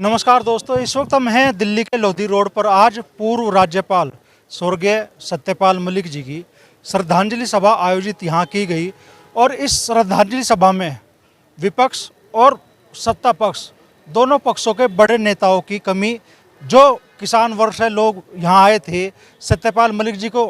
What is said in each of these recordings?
नमस्कार दोस्तों, इस वक्त हम हैं दिल्ली के लोधी रोड पर। आज पूर्व राज्यपाल स्वर्गीय सत्यपाल मलिक जी की श्रद्धांजलि सभा आयोजित यहाँ की गई और इस श्रद्धांजलि सभा में विपक्ष और सत्ता पक्ष दोनों पक्षों के बड़े नेताओं की कमी, जो किसान वर्ग से लोग यहाँ आए थे, सत्यपाल मलिक जी को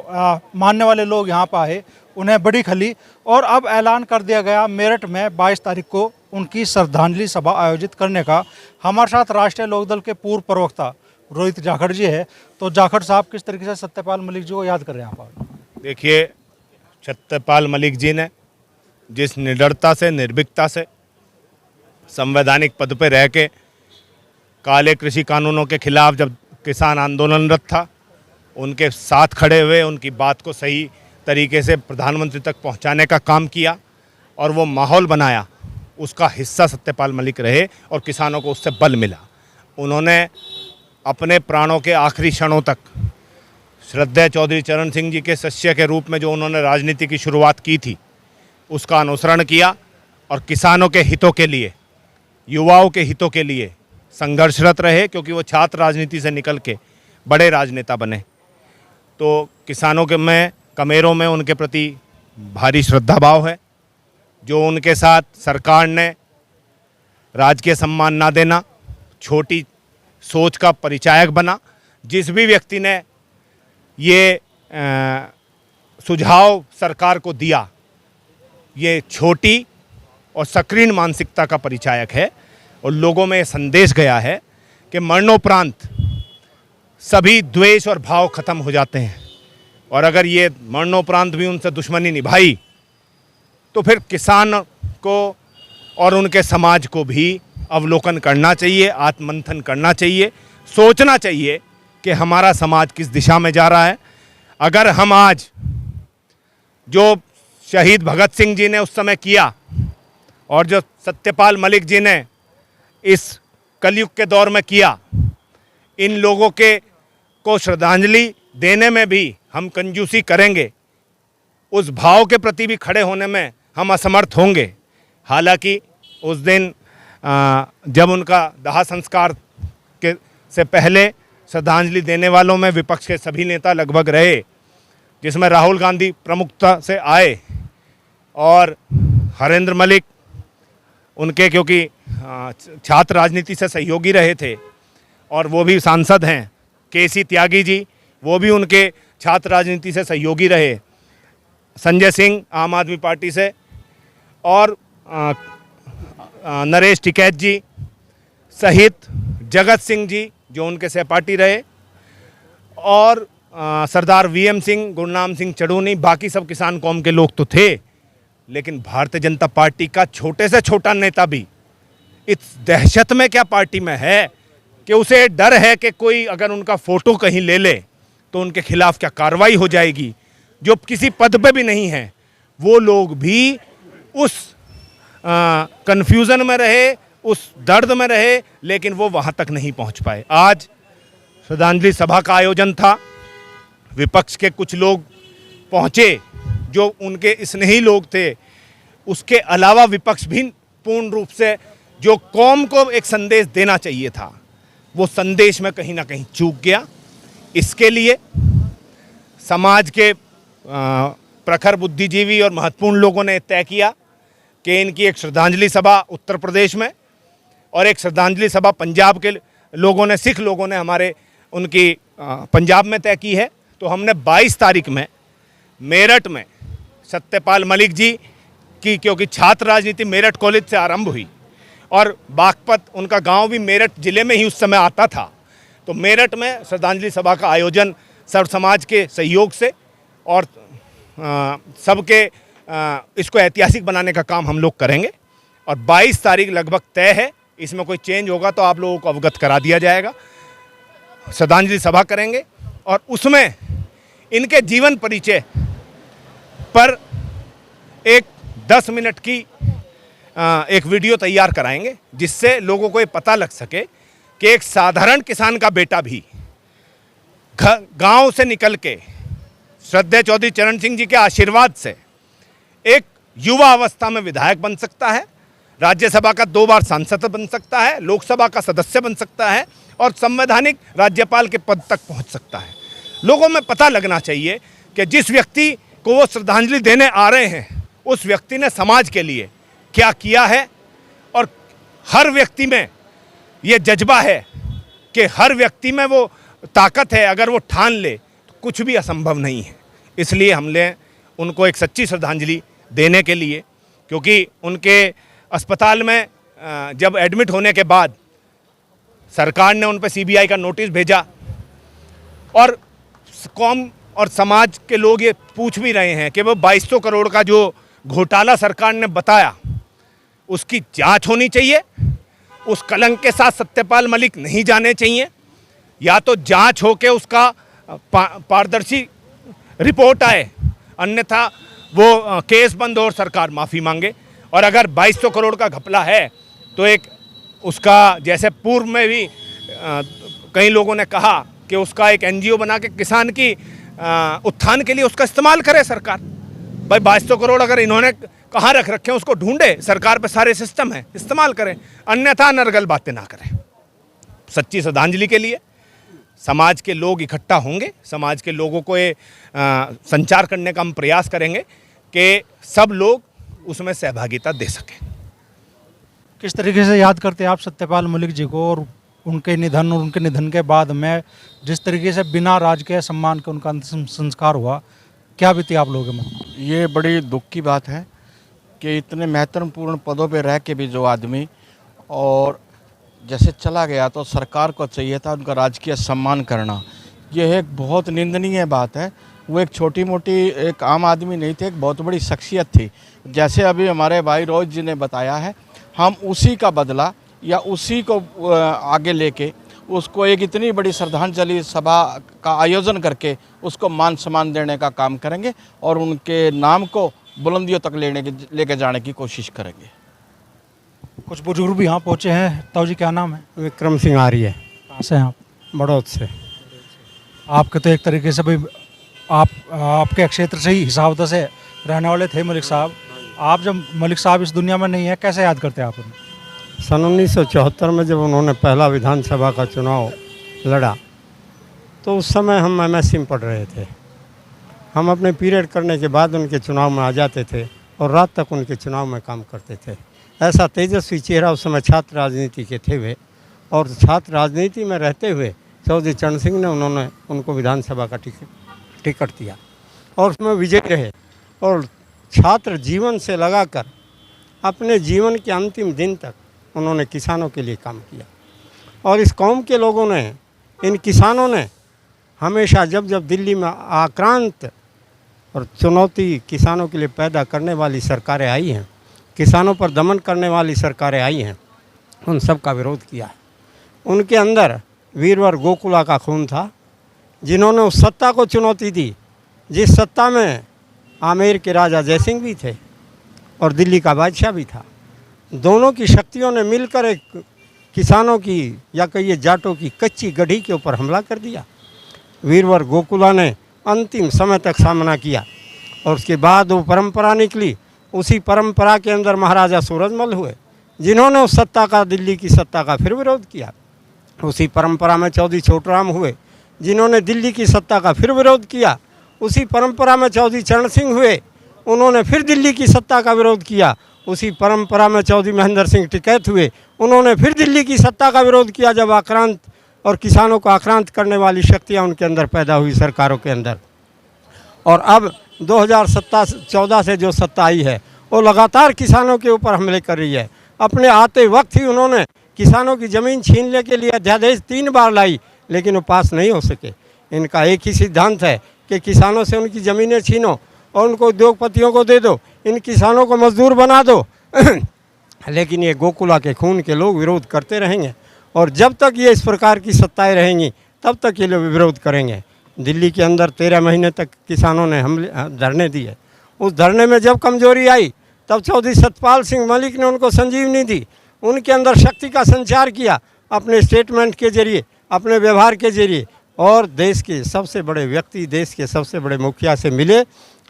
मानने वाले लोग यहाँ पर आए, उन्हें बड़ी खली। और अब ऐलान कर दिया गया मेरठ में 22 तारीख को उनकी श्रद्धांजलि सभा आयोजित करने का। हमारे साथ राष्ट्रीय लोकदल के पूर्व प्रवक्ता रोहित जाखड़ जी है। तो जाखड़ साहब, किस तरीके से सत्यपाल मलिक जी को याद कर रहे हैं आप? देखिए, सत्यपाल मलिक जी ने जिस निडरता से, निर्भीकता से संवैधानिक पद पर रह के काले कृषि कानूनों के खिलाफ जब किसान आंदोलनरत था, उनके साथ खड़े हुए उनकी बात को सही तरीके से प्रधानमंत्री तक पहुंचाने का काम किया और वो माहौल बनाया, उसका हिस्सा सत्यपाल मलिक रहे और किसानों को उससे बल मिला। उन्होंने अपने प्राणों के आखिरी क्षणों तक श्रद्धेय चौधरी चरण सिंह जी के शिष्य के रूप में जो उन्होंने राजनीति की शुरुआत की थी, उसका अनुसरण किया और किसानों के हितों के लिए, युवाओं के हितों के लिए संघर्षरत रहे, क्योंकि वो छात्र राजनीति से निकल के बड़े राजनेता बने। तो किसानों के में कमेरों में उनके प्रति भारी श्रद्धा भाव है। जो उनके साथ सरकार ने राजकीय सम्मान ना देना, छोटी सोच का परिचायक बना, जिस भी व्यक्ति ने ये सुझाव सरकार को दिया, ये छोटी और सक्रीण मानसिकता का परिचायक है। और लोगों में संदेश गया है कि मरणोपरांत सभी द्वेष और भाव खत्म हो जाते हैं, और अगर ये मरणोपरांत भी उनसे दुश्मनी निभाई तो फिर किसान को और उनके समाज को भी अवलोकन करना चाहिए, आत्ममंथन करना चाहिए, सोचना चाहिए कि हमारा समाज किस दिशा में जा रहा है। अगर हम आज जो शहीद भगत सिंह जी ने उस समय किया और जो सत्यपाल मलिक जी ने इस कलयुग के दौर में किया, इन लोगों के को श्रद्धांजलि देने में भी हम कंजूसी करेंगे, उस भाव के प्रति भी खड़े होने में हम असमर्थ होंगे। हालांकि उस दिन जब उनका दाह संस्कार के से पहले श्रद्धांजलि देने वालों में विपक्ष के सभी नेता लगभग रहे, जिसमें राहुल गांधी प्रमुखता से आए और हरेंद्र मलिक उनके, क्योंकि छात्र राजनीति से सहयोगी रहे थे और वो भी सांसद हैं, केसी त्यागी जी, वो भी उनके छात्र राजनीति से सहयोगी रहे, संजय सिंह आम आदमी पार्टी से, और नरेश टिकैत जी सहित जगत सिंह जी जो उनके सहपाठी रहे, और सरदार वीएम सिंह, गुरनाम सिंह चढ़ूनी, बाकी सब किसान कौम के लोग तो थे। लेकिन भारतीय जनता पार्टी का छोटे से छोटा नेता भी इस दहशत में क्या पार्टी में है कि उसे डर है कि कोई अगर उनका फ़ोटो कहीं ले ले तो उनके खिलाफ क्या कार्रवाई हो जाएगी। जो किसी पद पे भी नहीं है, वो लोग भी उस कन्फ्यूज़न में रहे, उस दर्द में रहे, लेकिन वो वहाँ तक नहीं पहुँच पाए। आज श्रद्धांजलि सभा का आयोजन था, विपक्ष के कुछ लोग पहुँचे जो उनके स्नेही लोग थे, उसके अलावा विपक्ष भी पूर्ण रूप से जो कौम को एक संदेश देना चाहिए था, वो संदेश में कहीं ना कहीं चूक गया। इसके लिए समाज के प्रखर बुद्धिजीवी और महत्वपूर्ण लोगों ने तय किया कि इनकी एक श्रद्धांजलि सभा उत्तर प्रदेश में और एक श्रद्धांजलि सभा पंजाब के लोगों ने, सिख लोगों ने हमारे उनकी पंजाब में तय की है। तो हमने 22 तारीख में मेरठ में सत्यपाल मलिक जी की, क्योंकि छात्र राजनीति मेरठ कॉलेज से आरंभ हुई और बागपत उनका गांव भी मेरठ जिले में ही उस समय आता था, तो मेरठ में श्रद्धांजलि सभा का आयोजन सर्व समाज के सहयोग से और सबके इसको ऐतिहासिक बनाने का काम हम लोग करेंगे। और 22 तारीख लगभग तय है, इसमें कोई चेंज होगा तो आप लोगों को अवगत करा दिया जाएगा। श्रद्धांजलि सभा करेंगे और उसमें इनके जीवन परिचय पर एक 10 मिनट की एक वीडियो तैयार कराएंगे, जिससे लोगों को ये पता लग सके कि एक साधारण किसान का बेटा भी गांव से निकल के श्रद्धेय चौधरी चरण सिंह जी के आशीर्वाद से एक युवा अवस्था में विधायक बन सकता है, राज्यसभा का 2 बार सांसद बन सकता है, लोकसभा का सदस्य बन सकता है और संवैधानिक राज्यपाल के पद तक पहुंच सकता है। लोगों में पता लगना चाहिए कि जिस व्यक्ति को वो श्रद्धांजलि देने आ रहे हैं उस व्यक्ति ने समाज के लिए क्या किया है, और हर व्यक्ति में ये जज्बा है कि हर व्यक्ति में वो ताकत है, अगर वो ठान ले तो कुछ भी असंभव नहीं है। इसलिए हमने उनको एक सच्ची श्रद्धांजलि देने के लिए, क्योंकि उनके अस्पताल में जब एडमिट होने के बाद सरकार ने उन पर सीबीआई का नोटिस भेजा और कौम और समाज के लोग ये पूछ भी रहे हैं कि वो 2200 करोड़ का जो घोटाला सरकार ने बताया उसकी जांच होनी चाहिए। उस कलंक के साथ सत्यपाल मलिक नहीं जाने चाहिए, या तो जांच हो के उसका पारदर्शी रिपोर्ट आए, अन्यथा वो केस बंद हो और सरकार माफ़ी मांगे। और अगर 2200 करोड़ का घपला है तो एक उसका, जैसे पूर्व में भी कई लोगों ने कहा कि उसका एक एनजीओ बना के किसान की उत्थान के लिए उसका इस्तेमाल करे सरकार। भाई 2200 करोड़ अगर इन्होंने कहाँ रख रखे हैं उसको ढूंढे, सरकार पे सारे सिस्टम है, इस्तेमाल करें, अन्यथा नरगल बातें ना करें। सच्ची श्रद्धांजलि के लिए समाज के लोग इकट्ठा होंगे, समाज के लोगों को ये संचार करने का हम प्रयास करेंगे कि सब लोग उसमें सहभागिता दे सकें। किस तरीके से याद करते हैं आप सत्यपाल मलिक जी को, और उनके निधन के बाद में जिस तरीके से बिना राजकीय सम्मान के उनका अंतिम संस्कार हुआ, क्या बीती आप लोगों के मन? ये बड़ी दुख की बात है कि इतने महत्वपूर्ण पदों पे रह के भी जो आदमी और जैसे चला गया, तो सरकार को चाहिए था उनका राजकीय सम्मान करना। यह एक बहुत निंदनीय बात है। वो एक छोटी मोटी एक आम आदमी नहीं थे, एक बहुत बड़ी शख्सियत थी। जैसे अभी हमारे भाई रोज जी ने बताया है, हम उसी का बदला या उसी को आगे लेके उसको एक इतनी बड़ी श्रद्धांजलि सभा का आयोजन करके उसको मान सम्मान देने का काम करेंगे और उनके नाम को बुलंदियों तक लेके जाने की कोशिश करेंगे। कुछ बुजुर्ग भी यहाँ पहुँचे हैं। ताऊ जी क्या नाम है? विक्रम सिंह आर्य, कहाँ से हैं आप? बड़ौद से। आपके तो एक तरीके से भाई आपके क्षेत्र से ही हिसाब से रहने वाले थे मलिक साहब। आप जब मलिक साहब इस दुनिया में नहीं है, कैसे याद करते हैं आप उन्हें? सन 1974 में जब उन्होंने पहला विधानसभा का चुनाव लड़ा तो उस समय हम एमएससी में पढ़ रहे थे। हम अपने पीरियड करने के बाद उनके चुनाव में आ जाते थे और रात तक उनके चुनाव में काम करते थे। ऐसा तेजस्वी चेहरा उस समय छात्र राजनीति के थे वे, और छात्र राजनीति में रहते हुए चौधरी चरण सिंह ने उनको विधानसभा का टिकट दिया और उसमें विजयी रहे, और छात्र जीवन से लगाकर अपने जीवन के अंतिम दिन तक उन्होंने किसानों के लिए काम किया। और इस कौम के लोगों ने, इन किसानों ने हमेशा जब जब दिल्ली में आक्रांत और चुनौती किसानों के लिए पैदा करने वाली सरकारें आई हैं, किसानों पर दमन करने वाली सरकारें आई हैं, उन सब का विरोध किया। उनके अंदर वीरवर गोकुला का खून था, जिन्होंने उस सत्ता को चुनौती दी जिस सत्ता में आमेर के राजा जयसिंह भी थे और दिल्ली का बादशाह भी था। दोनों की शक्तियों ने मिलकर एक किसानों की या कहिए जाटों की कच्ची गढ़ी के ऊपर हमला कर दिया। वीरवर गोकुला ने अंतिम समय तक सामना किया और उसके बाद वो परंपरा निकली। उसी परंपरा के अंदर महाराजा सूरजमल हुए, जिन्होंने उस सत्ता का, दिल्ली की सत्ता का फिर विरोध किया। उसी परंपरा में चौधरी छोटूराम हुए, जिन्होंने दिल्ली की सत्ता का फिर विरोध किया। उसी परंपरा में चौधरी चरण सिंह हुए, उन्होंने फिर दिल्ली की सत्ता का विरोध किया। उसी परंपरा में चौधरी महेंद्र सिंह टिकैत हुए, उन्होंने फिर दिल्ली की सत्ता का विरोध किया जब आक्रांत और किसानों को आक्रांत करने वाली शक्तियाँ उनके अंदर पैदा हुई सरकारों के अंदर। और अब 2014 से जो सत्ता आई है वो लगातार किसानों के ऊपर हमले कर रही है। अपने आते वक्त ही उन्होंने किसानों की ज़मीन छीनने के लिए अध्यादेश 3 बार लाई, लेकिन वो पास नहीं हो सके। इनका एक ही सिद्धांत है कि किसानों से उनकी ज़मीनें छीनो और उनको उद्योगपतियों को दे दो, इन किसानों को मजदूर बना दो। लेकिन ये गोकुला के खून के लोग विरोध करते रहेंगे और जब तक ये इस प्रकार की सत्ताएं रहेंगी तब तक ये लोग विरोध करेंगे। दिल्ली के अंदर 13 महीने तक किसानों ने धरने दिए। उस धरने में जब कमजोरी आई तब चौधरी सत्यपाल सिंह मलिक ने उनको संजीवनी दी, उनके अंदर शक्ति का संचार किया अपने स्टेटमेंट के जरिए, अपने व्यवहार के जरिए, और देश के सबसे बड़े व्यक्ति, देश के सबसे बड़े मुखिया से मिले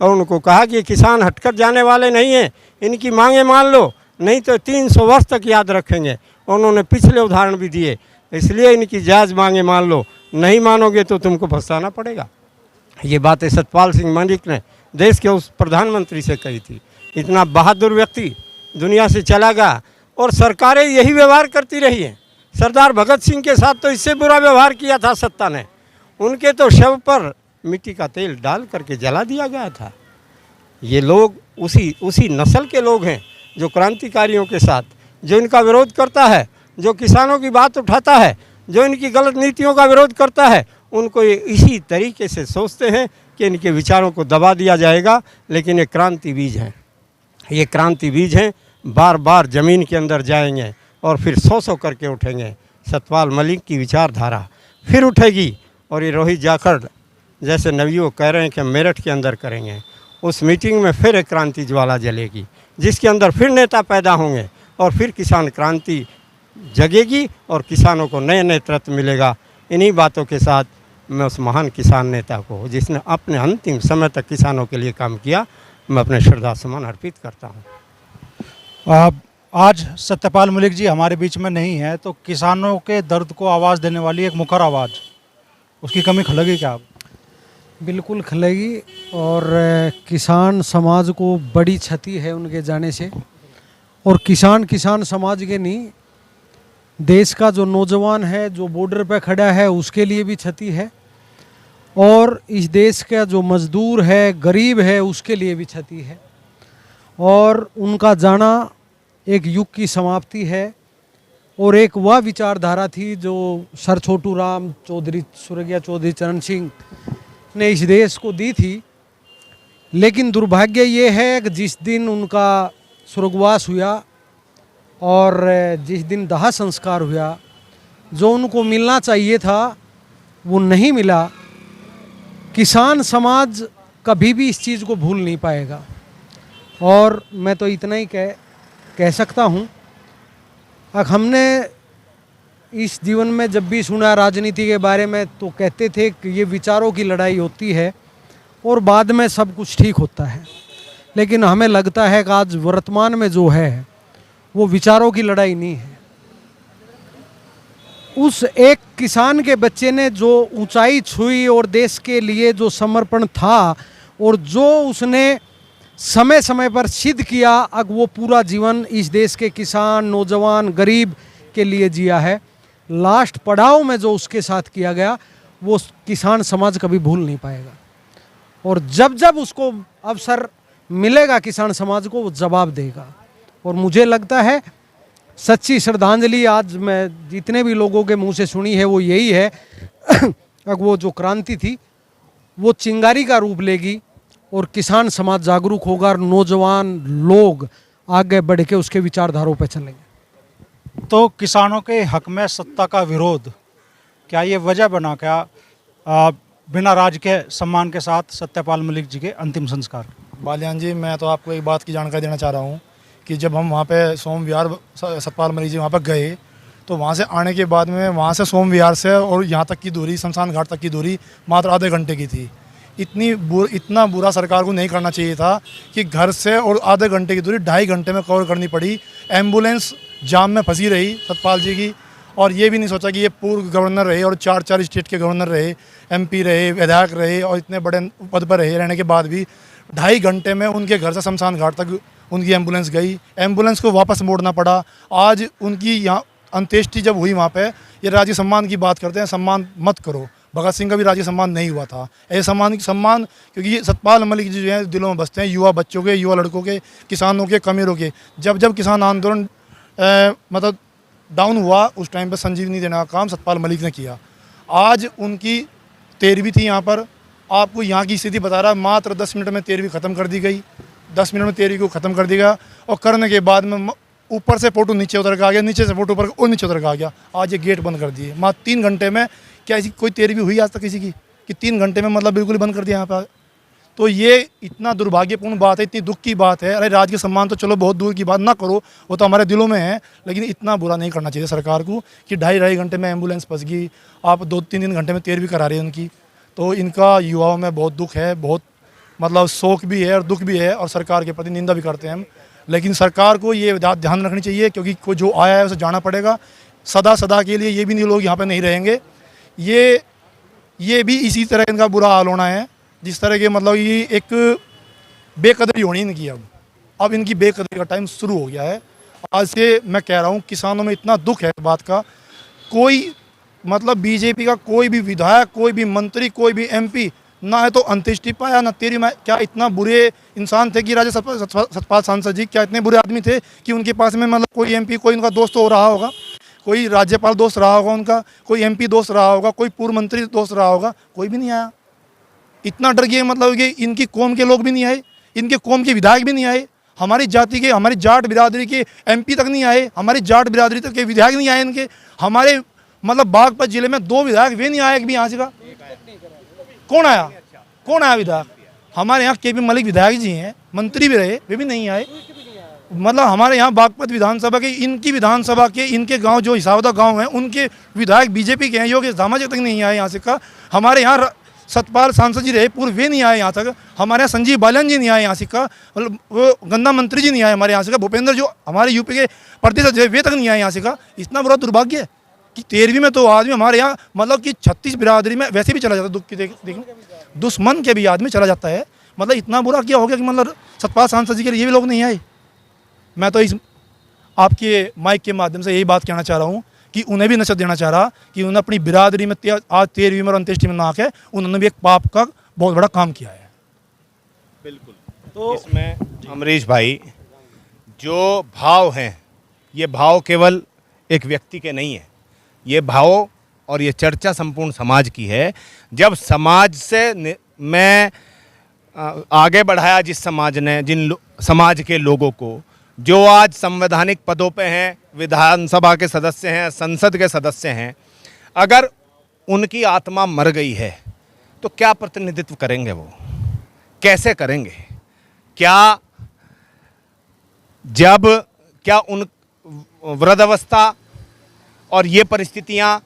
और उनको कहा कि किसान हटकर जाने वाले नहीं हैं, इनकी मांगें मान लो, नहीं तो 300 वर्ष तक याद रखेंगे। उन्होंने पिछले उदाहरण भी दिए, इसलिए इनकी जायज़ मांगे मान लो, नहीं मानोगे तो तुमको फंसाना पड़ेगा। ये बातें सतपाल सिंह मलिक ने देश के उस प्रधानमंत्री से कही थी। इतना बहादुर व्यक्ति दुनिया से चला गया और सरकारें यही व्यवहार करती रही हैं। सरदार भगत सिंह के साथ तो इससे बुरा व्यवहार किया था सत्ता ने, उनके तो शव पर मिट्टी का तेल डाल करके जला दिया गया था। ये लोग उसी नस्ल के लोग हैं जो क्रांतिकारियों के साथ, जो इनका विरोध करता है, जो किसानों की बात उठाता है, जो इनकी गलत नीतियों का विरोध करता है, उनको ये इसी तरीके से सोचते हैं कि इनके विचारों को दबा दिया जाएगा। लेकिन ये क्रांति बीज हैं, ये क्रांति बीज हैं, बार बार ज़मीन के अंदर जाएंगे और फिर 100 करके उठेंगे। सतपाल मलिक की विचारधारा फिर उठेगी और ये रोहित जाखड़ जैसे नवयुवक कह रहे हैं कि हम मेरठ के अंदर करेंगे, उस मीटिंग में फिर एक क्रांति ज्वाला जलेगी, जिसके अंदर फिर नेता पैदा होंगे और फिर किसान क्रांति जगेगी और किसानों को नए नए तत्व मिलेगा। इन्हीं बातों के साथ मैं उस महान किसान नेता को, जिसने अपने अंतिम समय तक किसानों के लिए काम किया, मैं अपने श्रद्धा सुमन अर्पित करता हूँ। आज सत्यपाल मलिक जी हमारे बीच में नहीं है, तो किसानों के दर्द को आवाज़ देने वाली एक मुखर आवाज़, उसकी कमी खलेगी क्या? बिल्कुल खलेगी और किसान समाज को बड़ी क्षति है उनके जाने से। और किसान समाज के नहीं, देश का जो नौजवान है जो बॉर्डर पे खड़ा है उसके लिए भी क्षति है, और इस देश का जो मजदूर है, गरीब है, उसके लिए भी क्षति है। और उनका जाना एक युग की समाप्ति है और एक वह विचारधारा थी जो सर छोटू राम चौधरी, स्वर्गीय चौधरी चरण सिंह ने इस देश को दी थी। लेकिन दुर्भाग्य ये है कि जिस दिन उनका स्वर्गवास हुआ और जिस दिन दाह संस्कार हुआ, जो उनको मिलना चाहिए था वो नहीं मिला। किसान समाज कभी भी इस चीज़ को भूल नहीं पाएगा। और मैं तो इतना ही कह सकता हूँ, हमने इस जीवन में जब भी सुना राजनीति के बारे में तो कहते थे कि ये विचारों की लड़ाई होती है और बाद में सब कुछ ठीक होता है। लेकिन हमें लगता है कि आज वर्तमान में जो है वो विचारों की लड़ाई नहीं है। उस एक किसान के बच्चे ने जो ऊंचाई छुई और देश के लिए जो समर्पण था और जो उसने समय समय पर सिद्ध किया, अब वो पूरा जीवन इस देश के किसान, नौजवान, गरीब के लिए जिया है। लास्ट पड़ाव में जो उसके साथ किया गया वो किसान समाज कभी भूल नहीं पाएगा। और जब जब उसको अवसर मिलेगा किसान समाज को, वो जवाब देगा। और मुझे लगता है सच्ची श्रद्धांजलि आज मैं जितने भी लोगों के मुंह से सुनी है वो यही है अब वो जो क्रांति थी वो चिंगारी का रूप लेगी और किसान समाज जागरूक होगा और नौजवान लोग आगे बढ़ के उसके विचारधारों पर चलेंगे। तो किसानों के हक में सत्ता का विरोध, क्या ये वजह बना क्या बिना राज के सम्मान के साथ सत्यपाल मलिक जी के अंतिम संस्कार? बालियान जी, मैं तो आपको एक बात की जानकारी देना चाह रहा हूँ कि जब हम वहाँ पे सोम विहार सतपाल मलिक जी वहाँ पर गए तो वहाँ से आने के बाद में वहाँ से सोम विहार से और यहाँ तक की दूरी, शमशान घाट तक की दूरी मात्र आधे घंटे की थी। इतना बुरा सरकार को नहीं करना चाहिए था कि घर से और आधे घंटे की दूरी 2.5 घंटे में कवर करनी पड़ी। एम्बुलेंस जाम में फंसी रही सतपाल जी की, और ये भी नहीं सोचा कि ये पूर्व गवर्नर रहे और 4 स्टेट के गवर्नर रहे, MP रहे, विधायक रहे और इतने बड़े पद पर रहे, रहने के बाद भी 2.5 घंटे में उनके घर से शमशान घाट तक उनकी एम्बुलेंस गई। एम्बुलेंस को वापस मोड़ना पड़ा। आज उनकी यहाँ अंत्येष्टि जब हुई वहाँ पे, ये राज्य सम्मान की बात करते हैं, सम्मान मत करो। भगत सिंह का भी राज्य सम्मान नहीं हुआ था। ऐसे सम्मान क्योंकि ये सतपाल मलिक जी जो हैं दिलों में बसते हैं, युवा बच्चों के, युवा लड़कों के, किसानों के, कमेरों के। जब किसान आंदोलन मतलब डाउन हुआ उस टाइम पे संजीवनी देने का काम सतपाल मलिक ने किया। आज उनकी 13वीं थी यहाँ पर। आपको यहाँ की स्थिति बता रहा है, मात्र 10 मिनट में 13वीं ख़त्म कर दी गई। 10 मिनट में 13वीं को ख़त्म कर दिया और करने के बाद में ऊपर से फोटो नीचे उतर के आ गया, नीचे से फोटो ऊपर और नीचे उतर के आ गया। आज ये गेट बंद कर दिए मात्र 3 घंटे में। क्या ऐसी कोई 13वीं हुई आज तक किसी की कि 3 घंटे में मतलब बिल्कुल बंद कर दिया यहाँ पर? तो ये इतना दुर्भाग्यपूर्ण बात है, इतनी दुख की बात है। अरे राज्य के सम्मान तो चलो बहुत दूर की बात, ना करो, वो तो हमारे दिलों में है, लेकिन इतना बुरा नहीं करना चाहिए सरकार को कि 2.5 घंटे में एम्बुलेंस फंस गई, आप 2-3 घंटे में 13वीं करा रहे हैं उनकी। तो इनका युवाओं में बहुत दुख है, बहुत मतलब शोक भी है और दुख भी है, और सरकार के प्रति निंदा भी करते हैं हम। लेकिन सरकार को ये ध्यान रखनी चाहिए, क्योंकि कोई जो आया है उसे जाना पड़ेगा। सदा सदा के लिए ये भी नहीं लोग यहाँ पे नहीं रहेंगे। ये भी इसी तरह इनका बुरा हाल होना है, जिस तरह के मतलब ये एक बेकदरी होनी इनकी। अब इनकी बेकदरी का टाइम शुरू हो गया है। आज से मैं कह रहा हूँ, किसानों में इतना दुख है इस बात का। कोई मतलब बीजेपी का कोई भी विधायक, कोई भी मंत्री, कोई भी एमपी ना है तो अंत्येष्टि पाया, ना तेरी मैं। क्या इतना बुरे इंसान थे कि राजा सतपाल सांसद जी क्या इतने बुरे आदमी थे कि उनके पास में मतलब कोई एमपी, कोई उनका दोस्त हो रहा होगा, कोई राज्यपाल दोस्त रहा होगा उनका, कोई एमपी दोस्त रहा होगा, कोई पूर्व मंत्री दोस्त रहा होगा, कोई भी नहीं आया। इतना डर गए मतलब कि इनकी कौम के लोग भी नहीं आए, इनके कौम के विधायक भी नहीं आए, हमारी जाति के, हमारी जाट बिरादरी के एमपी तक नहीं आए, हमारी जाट बिरादरी तक के विधायक नहीं आए इनके। हमारे मतलब बागपत जिले में 2 विधायक वे नहीं आए एक भी यहाँ से का। कौन आया विधायक? हमारे यहाँ के पी मलिक विधायक जी हैं, मंत्री भी रहे, वे भी नहीं आए। मतलब हमारे यहाँ बागपत विधानसभा के, इनकी विधानसभा के, इनके गांव जो हिसावदा गांव हैं, उनके विधायक बीजेपी के हैं, योगी सामाजिक तक नहीं आए यहाँ से का। हमारे यहाँ सतपाल सांसद जी रहे पूर्व, वे नहीं आए यहाँ तक। हमारे यहाँ संजीव बालन जी नहीं आए यहाँ से का, मतलब वो गंदा मंत्री जी नहीं आए हमारे यहाँ से का। भूपेंद्र जो हमारे यूपी के प्रतिशत वे तक नहीं आए यहाँ से का। इतना बुरा दुर्भाग्य है कि 13वीं में तो आदमी हमारे यहाँ मतलब कि 36 बिरादरी में वैसे भी चला जाता है। दुख की देखिए, दुश्मन के भी आदमी चला जाता है। मतलब इतना बुरा क्या हो गया कि मतलब सतपाल सांसद जी के लिए ये भी लोग नहीं आए। मैं तो इस आपके माइक के माध्यम से यही बात कहना चाह रहा हूँ कि उन्हें भी नसीहत देना चाह रहा कि उन्होंने अपनी बिरादरी में आज 13वीं में और अंत्येष्टि में ना आके उन्होंने भी एक पाप का बहुत बड़ा काम किया है। बिल्कुल। तो इसमें अमरीश भाई, जो भाव हैं, ये भाव केवल एक व्यक्ति के नहीं है, ये भाव और ये चर्चा संपूर्ण समाज की है। जब समाज से मैं आगे बढ़ाया, जिस समाज ने, समाज के लोगों को जो आज संवैधानिक पदों पे हैं, विधानसभा के सदस्य हैं, संसद के सदस्य हैं, अगर उनकी आत्मा मर गई है तो क्या प्रतिनिधित्व करेंगे वो? कैसे करेंगे? क्या उन वृद्धावस्था और ये परिस्थितियां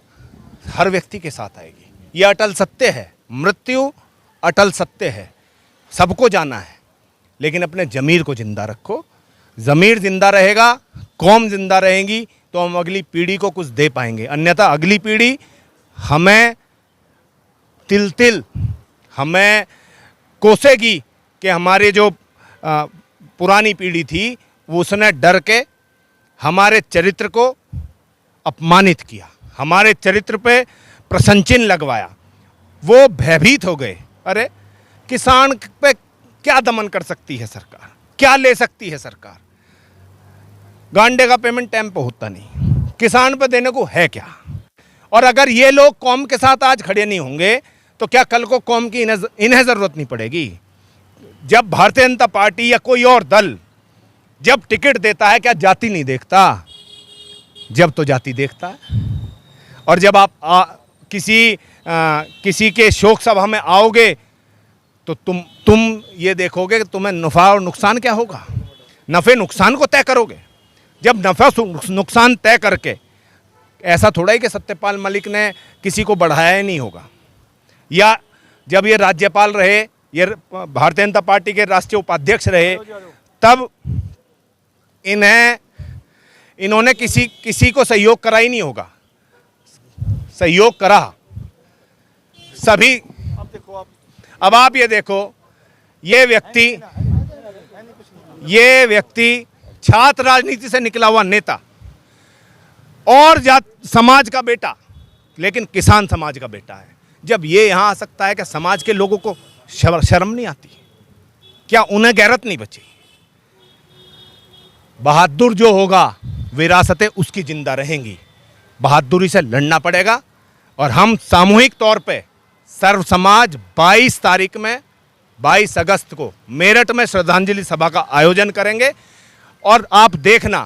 हर व्यक्ति के साथ आएगी? ये अटल सत्य है, मृत्यु अटल सत्य है, सबको जाना है। लेकिन अपने ज़मीर को जिंदा रखो। ज़मीर जिंदा रहेगा, कौम जिंदा रहेगी, तो हम अगली पीढ़ी को कुछ दे पाएंगे। अन्यथा अगली पीढ़ी हमें तिल तिल हमें कोसेगी कि हमारे जो पुरानी पीढ़ी थी वो उसने डर के हमारे चरित्र को अपमानित किया, हमारे चरित्र पे प्रशंसिन लगवाया, वो भयभीत हो गए। अरे किसान पे क्या दमन कर सकती है सरकार? क्या ले सकती है सरकार? गांडे का पेमेंट टाइम पे होता नहीं, किसान पे देने को है क्या? और अगर ये लोग कौम के साथ आज खड़े नहीं होंगे तो क्या कल को कौम की इन्हें ज़रूरत नहीं पड़ेगी? जब भारतीय जनता पार्टी या कोई और दल जब टिकट देता है, क्या जाति नहीं देखता? जब तो जाति देखता है। और जब आप किसी के शोक सभा में आओगे तो तुम ये देखोगे कि तुम्हें नफ़ा और नुकसान क्या होगा। नफ़े नुकसान को तय करोगे। जब नफ़ा नुकसान तय करके, ऐसा थोड़ा ही कि सत्यपाल मलिक ने किसी को बढ़ाया ही नहीं होगा, या जब ये राज्यपाल रहे, ये भारतीय जनता पार्टी के राष्ट्रीय उपाध्यक्ष रहे, तब इन्होंने किसी को सहयोग करा ही नहीं होगा। सहयोग करा सभी। अब आप ये देखो, ये व्यक्ति छात्र राजनीति से निकला हुआ नेता और समाज का बेटा, लेकिन किसान समाज का बेटा है। जब ये यहाँ आ सकता है, क्या समाज के लोगों को शर्म नहीं आती? क्या उन्हें गैरत नहीं बची? बहादुर जो होगा, विरासतें उसकी जिंदा रहेंगी। बहादुरी से लड़ना पड़ेगा। और हम सामूहिक तौर पे सर्व समाज 22 तारीख में, 22 अगस्त को मेरठ में श्रद्धांजलि सभा का आयोजन करेंगे। और आप देखना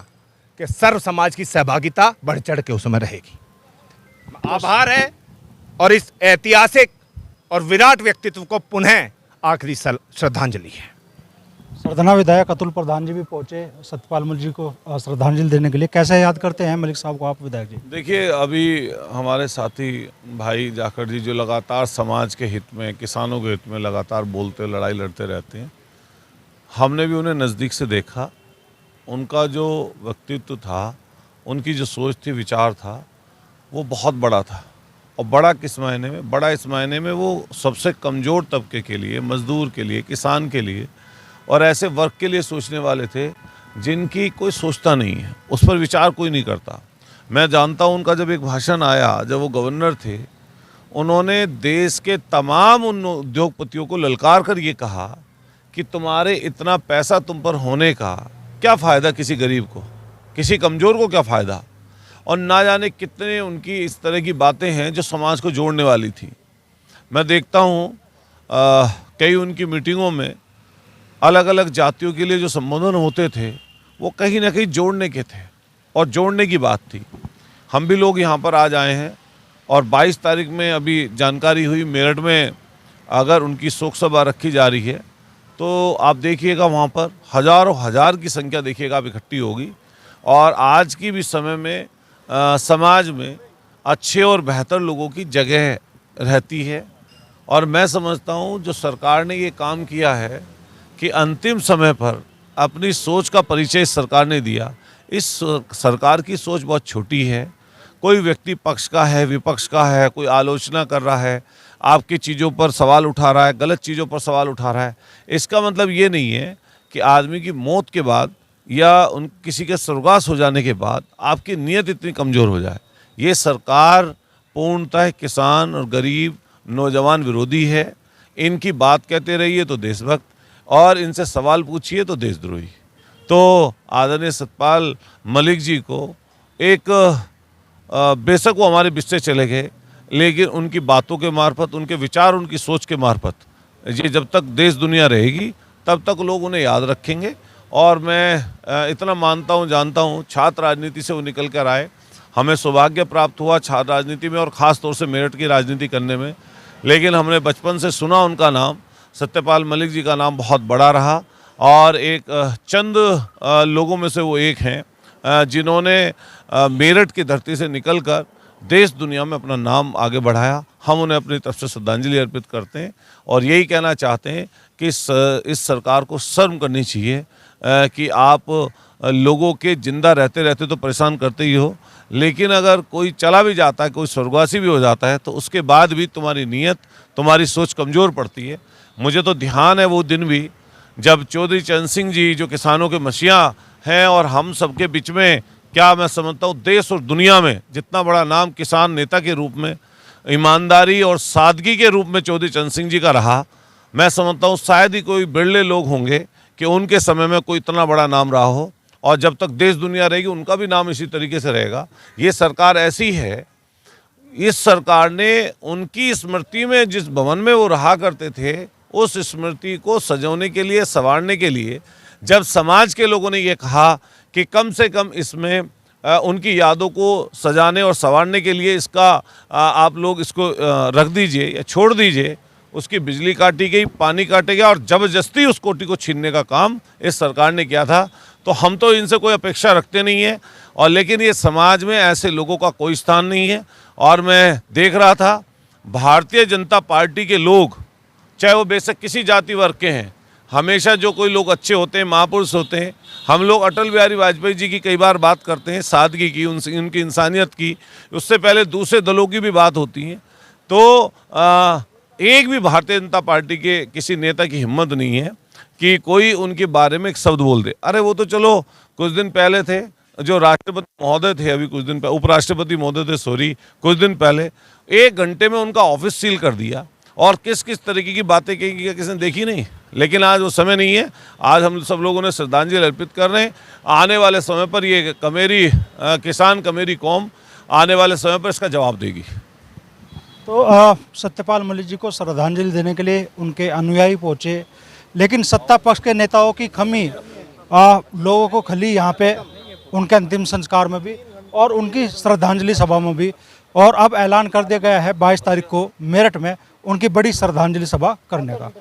कि सर्व समाज की सहभागिता बढ़ चढ़ के उसमें रहेगी। आभार है और इस ऐतिहासिक और विराट व्यक्तित्व को पुनः आखिरी श्रद्धांजलि है। सरधना विधायक अतुल प्रधान जी भी पहुंचे सत्यपाल मलिक जी को श्रद्धांजलि देने के लिए। कैसे याद करते हैं मलिक साहब को आप विधायक जी? देखिए, अभी हमारे साथी भाई जाखड़ जी जो लगातार समाज के हित में, किसानों के हित में लगातार बोलते, लड़ाई लड़ते रहते हैं, हमने भी उन्हें नज़दीक से देखा उनका जो व्यक्तित्व था, उनकी जो सोच थी, विचार था, वो बहुत बड़ा था। और बड़ा किस मायने में? बड़ा इस मायने में वो सबसे कमज़ोर तबके के लिए, मज़दूर के लिए, किसान के लिए और ऐसे वर्ग के लिए सोचने वाले थे जिनकी कोई सोचता नहीं है, उस पर विचार कोई नहीं करता। मैं जानता हूँ उनका जब एक भाषण आया, जब वो गवर्नर थे, उन्होंने देश के तमाम उन उद्योगपतियों को ललकार कर ये कहा कि तुम्हारे इतना पैसा तुम पर होने का क्या फ़ायदा किसी गरीब को, किसी कमज़ोर को क्या फ़ायदा। और ना जाने कितने उनकी इस तरह की बातें हैं जो समाज को जोड़ने वाली थी। मैं देखता हूँ कई उनकी मीटिंगों में अलग अलग जातियों के लिए जो संबोधन होते थे वो कहीं ना कहीं जोड़ने के थे और जोड़ने की बात थी। हम भी लोग यहाँ पर आज आए हैं और 22 तारीख में अभी जानकारी हुई मेरठ में अगर उनकी शोक सभा रखी जा रही है तो आप देखिएगा वहाँ पर हज़ारों हज़ार की संख्या देखिएगा आप इकट्ठी होगी। और आज की भी समय में समाज में अच्छे और बेहतर लोगों की जगह रहती है। और मैं समझता हूँ जो सरकार ने ये काम किया है कि अंतिम समय पर अपनी सोच का परिचय इस सरकार ने दिया। इस सरकार की सोच बहुत छोटी है। कोई व्यक्ति पक्ष का है, विपक्ष का है, कोई आलोचना कर रहा है, आपकी चीज़ों पर सवाल उठा रहा है, गलत चीज़ों पर सवाल उठा रहा है, इसका मतलब ये नहीं है कि आदमी की मौत के बाद या उन किसी के स्वर्गवास हो जाने के बाद आपकी नीयत इतनी कमज़ोर हो जाए। ये सरकार पूर्णतः किसान और गरीब नौजवान विरोधी है। इनकी बात कहते रहिए तो देशभक्त और इनसे सवाल पूछिए तो देशद्रोही। तो आदरणीय सतपाल मलिक जी को एक बेशक वो हमारे बीच से चले गए, लेकिन उनकी बातों के मार्फत, उनके विचार, उनकी सोच के मार्फत ये जब तक देश दुनिया रहेगी तब तक लोग उन्हें याद रखेंगे। और मैं इतना मानता हूँ, जानता हूँ, छात्र राजनीति से वो निकल कर आए। हमें सौभाग्य प्राप्त हुआ छात्र राजनीति में और ख़ास तौर से मेरठ की राजनीति करने में। लेकिन हमने बचपन से सुना उनका नाम, सत्यपाल मलिक जी का नाम बहुत बड़ा रहा और एक चंद लोगों में से वो एक हैं जिन्होंने मेरठ की धरती से निकलकर देश दुनिया में अपना नाम आगे बढ़ाया। हम उन्हें अपनी तरफ से श्रद्धांजलि अर्पित करते हैं और यही कहना चाहते हैं कि इस सरकार को शर्म करनी चाहिए कि आप लोगों के जिंदा रहते रहते तो परेशान करते ही हो, लेकिन अगर कोई चला भी जाता है, कोई स्वर्गवासी भी हो जाता है, तो उसके बाद भी तुम्हारी नीयत, तुम्हारी सोच कमज़ोर पड़ती है। मुझे तो ध्यान है वो दिन भी जब चौधरी चरण सिंह जी जो किसानों के मसीहा हैं और हम सबके बीच में, क्या मैं समझता हूँ देश और दुनिया में जितना बड़ा नाम किसान नेता के रूप में, ईमानदारी और सादगी के रूप में चौधरी चरण सिंह जी का रहा, मैं समझता हूँ शायद ही कोई बिरले लोग होंगे कि उनके समय में कोई इतना बड़ा नाम रहा हो। और जब तक देश दुनिया रहेगी उनका भी नाम इसी तरीके से रहेगा। ये सरकार ऐसी है, इस सरकार ने उनकी स्मृति में जिस भवन में वो रहा करते थे उस स्मृति को सजोने के लिए, संवारने के लिए जब समाज के लोगों ने ये कहा कि कम से कम इसमें उनकी यादों को सजाने और संवारने के लिए इसका आप लोग इसको रख दीजिए या छोड़ दीजिए, उसकी बिजली काटी गई, पानी काटे गया और ज़बरदस्ती उस कोठी को छीनने का काम इस सरकार ने किया था। तो हम तो इनसे कोई अपेक्षा रखते नहीं है और लेकिन ये समाज में ऐसे लोगों का कोई स्थान नहीं है। और मैं देख रहा था भारतीय जनता पार्टी के लोग, चाहे वो बेशक किसी जाति वर्ग के हैं, हमेशा जो कोई लोग अच्छे होते हैं, महापुरुष होते हैं, हम लोग अटल बिहारी वाजपेयी जी की कई बार बात करते हैं, सादगी की, उनकी इंसानियत की, उससे पहले दूसरे दलों की भी बात होती है। तो एक भी भारतीय जनता पार्टी के किसी नेता की हिम्मत नहीं है कि कोई उनके बारे में एक शब्द बोल दे। अरे वो तो चलो कुछ दिन पहले थे, जो राष्ट्रपति महोदय थे, अभी कुछ दिन पहले उपराष्ट्रपति महोदय थे, सॉरी, कुछ दिन पहले 1 घंटे में उनका ऑफिस सील कर दिया और किस किस तरीके की बातें कही किसी ने देखी नहीं। लेकिन आज वो समय नहीं है। आज हम सब लोगों ने श्रद्धांजलि अर्पित कर रहे हैं। आने वाले समय पर ये कमेरी किसान कमेरी कौम आने वाले समय पर इसका जवाब देगी। तो सत्यपाल मलिक जी को श्रद्धांजलि देने के लिए उनके अनुयायी पहुँचे, लेकिन सत्ता पक्ष के नेताओं की कमी लोगों को खली यहाँ पे उनके अंतिम संस्कार में भी और उनकी श्रद्धांजलि सभा में भी। और अब ऐलान कर दिया गया है 22 तारीख को मेरठ में उनकी बड़ी श्रद्धांजलि सभा करने का।